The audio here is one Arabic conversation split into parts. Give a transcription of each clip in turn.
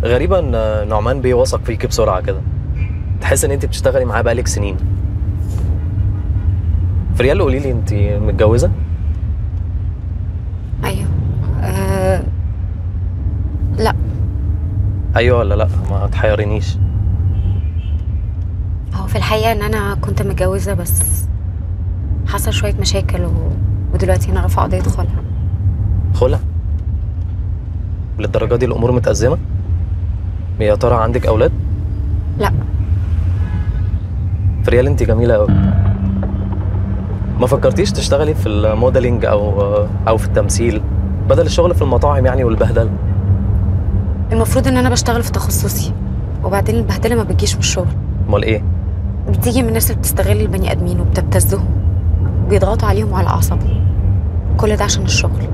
غريبة ان نعمان بيه وثق فيكي بسرعة كده. تحس ان انت بتشتغلي معاه بقالك سنين. فريال قولي لي، انت متجوزة؟ ايوه. لا. ايوه ولا لا؟ ما تحيرينيش. هو في الحقيقه ان انا كنت متجوزه، بس حصل شويه مشاكل ودلوقتي انا رافعه قضيه خلع. خلع؟ للدرجة دي الامور متأزمة؟ يا ترى عندك اولاد؟ لا. فريال انت جميلة قوي. ما فكرتيش تشتغلي في الموديلينج او في التمثيل بدل الشغل في المطاعم يعني والبهدله؟ المفروض ان انا بشتغل في تخصصي، وبعدين البهدله ما بتجيش من الشغل. امال ايه؟ بتيجي من الناس اللي بتستغل البني ادمين وبتبتزهم، بيضغطوا عليهم وعلى اعصابهم، كل ده عشان الشغل.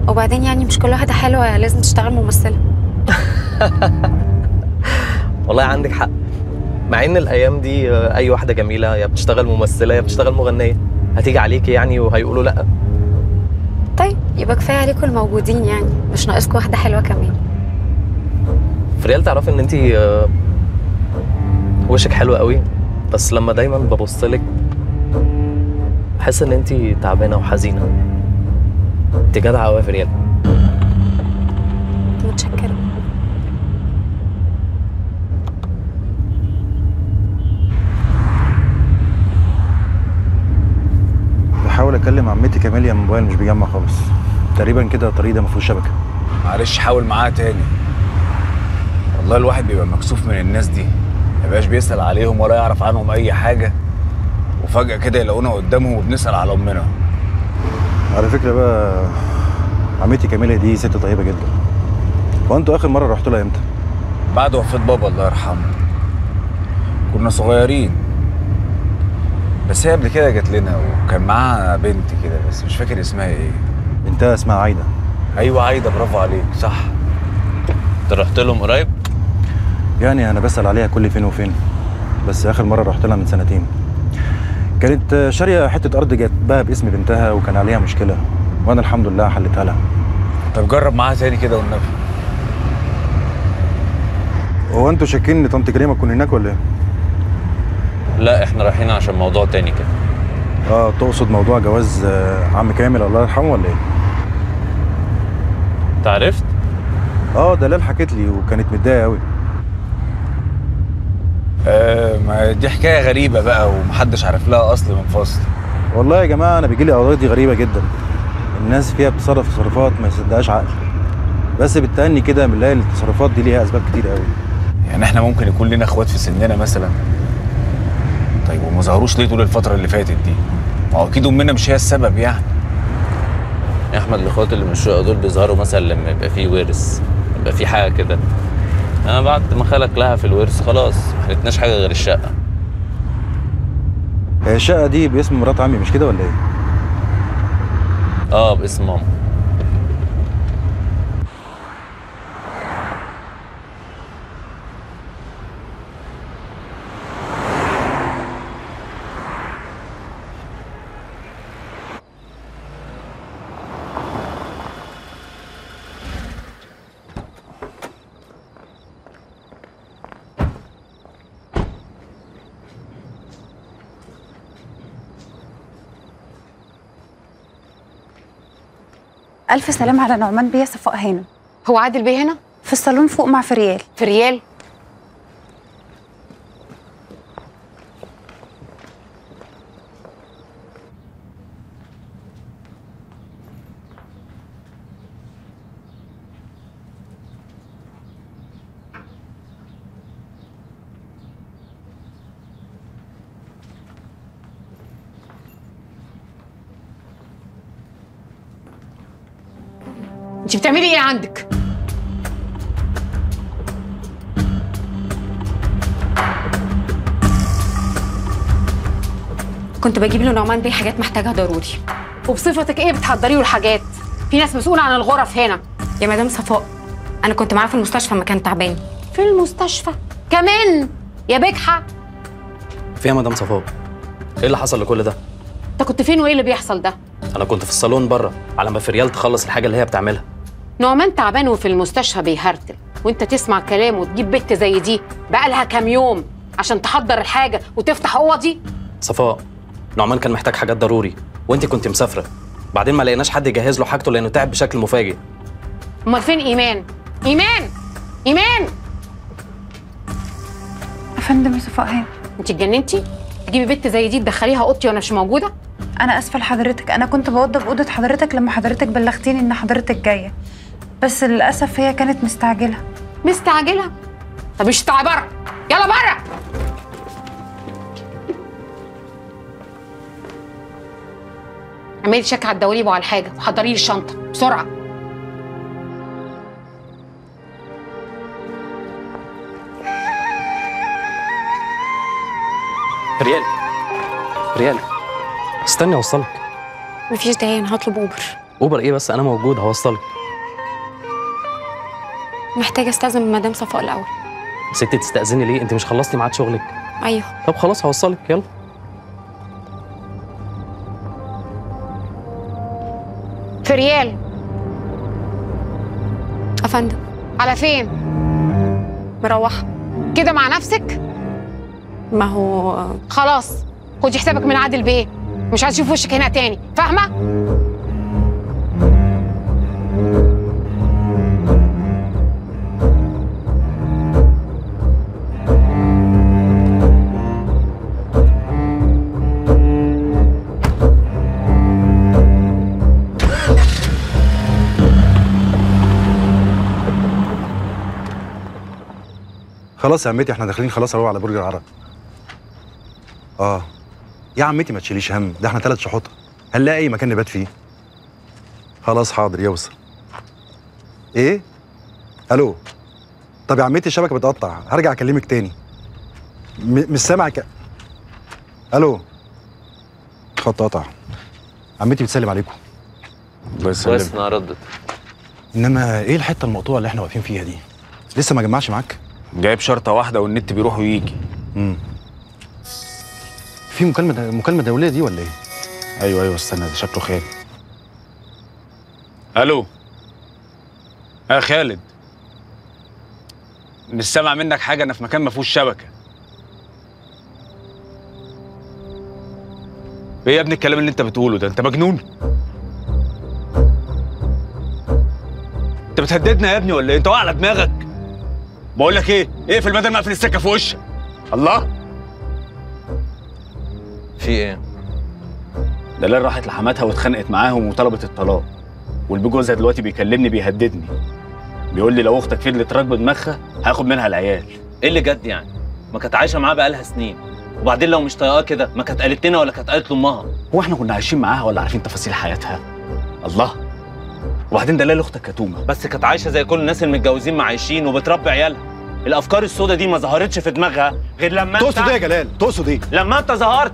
وبعدين يعني مش كل واحده حلوه لازم تشتغل ممثله. والله عندك حق، مع ان الايام دي اي واحده جميله يا بتشتغل ممثله يا بتشتغل مغنيه، هتيجي عليكي يعني وهيقولوا لا. طيب يبقى كفايه عليكم الموجودين، يعني مش ناقصكم واحده حلوه كمان. فريال تعرفي ان انت وشك حلو قوي، بس لما دايما ببص لك بحس ان انت تعبانه وحزينه. انت جدعه قوي يا فريال. متشكره. بحاول اكلم عمتي كاميليا، الموبايل مش بيجمع خالص. تقريبا كده الطريق ده ما فيهوش شبكه. معلش حاول معاها تاني. والله الواحد بيبقى مكسوف من الناس دي، ما بقاش بيسأل عليهم ولا يعرف عنهم اي حاجه، وفجأة كده يلاقونا قدامهم وبنسأل على امنا. على فكره بقى، عمتي كاميليا دي ست طيبه جدا. وانتوا اخر مره رحتوا لها امتى؟ بعد وفاة بابا الله يرحمه. كنا صغيرين، بس هي قبل كده جات لنا وكان معاها بنت كده بس مش فاكر اسمها ايه. بنتها اسمها عايده. ايوه عايده، برافو عليك صح. انت رحت لهم قريب؟ يعني انا بسأل عليها كل فين وفين، بس اخر مره رحت لها من سنتين. كانت شاريه حته ارض جت بقى باسم بنتها وكان عليها مشكله، وانا الحمد لله حلتها لها. طب جرب معاها تاني كده والنبي. هو انتوا شاكين ان طنط كريمه تكون هناك ولا ايه؟ لا احنا رايحين عشان موضوع تاني كده. تقصد موضوع جواز عم كامل الله يرحمه ولا ايه؟ انت عرفت؟ دلال حكت لي وكانت متضايقه قوي. ما دي حكايه غريبه بقى ومحدش عارف لها اصل من فصل. والله يا جماعه انا بيجي لي قضايا دي غريبه جدا، الناس فيها بتتصرف تصرفات ما يصدقهاش عقل، بس بالتأني كده بنلاقي التصرفات دي ليها اسباب كتير قوي. يعني احنا ممكن يكون لنا اخوات في سننا مثلا؟ طيب وما ظهروش ليه طول الفتره اللي فاتت دي؟ ما هو اكيد امنا مش هي السبب يعني. يا احمد الاخوات اللي من الشقه دول بيظهروا مثلا لما يبقى في ورث، يبقى في حاجه كده. انا بعد ما خلق لها في الورث خلاص ما حلتناش حاجه غير الشقه. هي الشقه دي باسم مرات عمي مش كده ولا ايه؟ باسم ماما. ألف سلام على نعمان بيه صفاء هانم. هو عادل بيه هنا؟ في الصالون فوق مع فريال. فريال؟ انت بتعملي ايه عندك؟ كنت بجيب له نعمان بيه حاجات محتاجها ضروري. وبصفتك ايه بتحضري له الحاجات؟ في ناس مسؤوله عن الغرف هنا. يا مدام صفاء، انا كنت معاه في المستشفى لما كان تعبان. في المستشفى كمان يا بجحه؟ في يا مدام صفاء، ايه اللي حصل لكل ده؟ انت كنت فين وايه اللي بيحصل ده؟ انا كنت في الصالون بره على ما فريال تخلص الحاجه اللي هي بتعملها. نعمان تعبان وفي المستشفى بيهرتل، وانت تسمع كلامه وتجيب بنت زي دي بقالها كام يوم عشان تحضر الحاجه وتفتح اوضي؟ صفاء، نعمان كان محتاج حاجات ضروري وانت كنت مسافره، بعدين ما لقيناش حد يجهز له حاجته لانه تعب بشكل مفاجئ. امال فين ايمان؟ ايمان يا فندم يا صفاء هانم. انت اتجننتي؟ تجيبي بنت زي دي تدخليها اوضتي وانا مش موجوده؟ انا اسفه لحضرتك، انا كنت بوضب اوضه حضرتك لما حضرتك بلغتيني ان حضرتك جايه، بس للاسف هي كانت مستعجله. مستعجله؟ طب مش اطلعي بره، يلا بره. اعملي شيك على الدواليب وعلى الحاجه وحضري لي الشنطه بسرعه. ريال استني اوصلك. مفيش داعي، انا هطلب اوبر. اوبر ايه بس، انا موجود هوصلك. محتاجه استاذن من مدام صفاء الاول. ستي تستأذني ليه؟ انت مش خلصتي ميعاد شغلك؟ ايوه. طب خلاص هوصلك، يلا. في ريال. افندم. على فين؟ مروحه. كده مع نفسك؟ ما هو خلاص خدي حسابك من عادل بيه، مش عايز اشوف وشك هنا تاني، فاهمه؟ خلاص يا عمتي، احنا داخلين خلاص اهو على برج العرب. يا عمتي ما تشيليش هم، ده احنا 3 شحوطه، هنلاقي اي مكان نبات فيه. خلاص حاضر يوصل. ايه؟ الو. طب يا عمتي الشبكه بتقطع، هرجع اكلمك تاني. مش سامعك. الو. خط قطع. عمتي بتسلم عليكم. الله يسلمك. كويس انها ردت. انما ايه الحته المقطوعه اللي احنا واقفين فيها دي؟ لسه ما جمعش معاك؟ جايب شرطه واحده والنت بيروح ويجي. في مكالمه دوليه دي ولا ايه؟ ايوه استنى، ده شكله خالد. الو يا خالد، مش سامع منك حاجه، انا في مكان ما فيهوش شبكه. ايه يا ابني الكلام اللي انت بتقوله ده؟ انت مجنون؟ انت بتهددنا يا ابني ولا ايه؟ انت واقع على دماغك؟ بقول لك ايه، اقفل بدل ما اقفل السكه في وشك. الله، في ايه؟ دلال راحت لحماتها واتخانقت معاهم وطلبت الطلاق، والبي جوزها دلوقتي بيكلمني بيهددني، بيقول لي لو اختك فضلت راكبه دماغها هاخد منها العيال. ايه اللي جد يعني؟ ما كانت عايشه معاه بقالها سنين، وبعدين لو مش طايقاه كده ما كانت قالت لنا ولا كانت قالت لامها. هو احنا كنا عايشين معاها ولا عارفين تفاصيل حياتها؟ الله، وبعدين دلال اختك كتومه. بس كانت عايشه زي كل الناس المتجوزين ما عايشين وبتربي عيالها. الافكار السوداء دي ما ظهرتش في دماغها غير لما تقصد ايه يا جلال؟ تقصد ايه؟ لما انت ظهرت.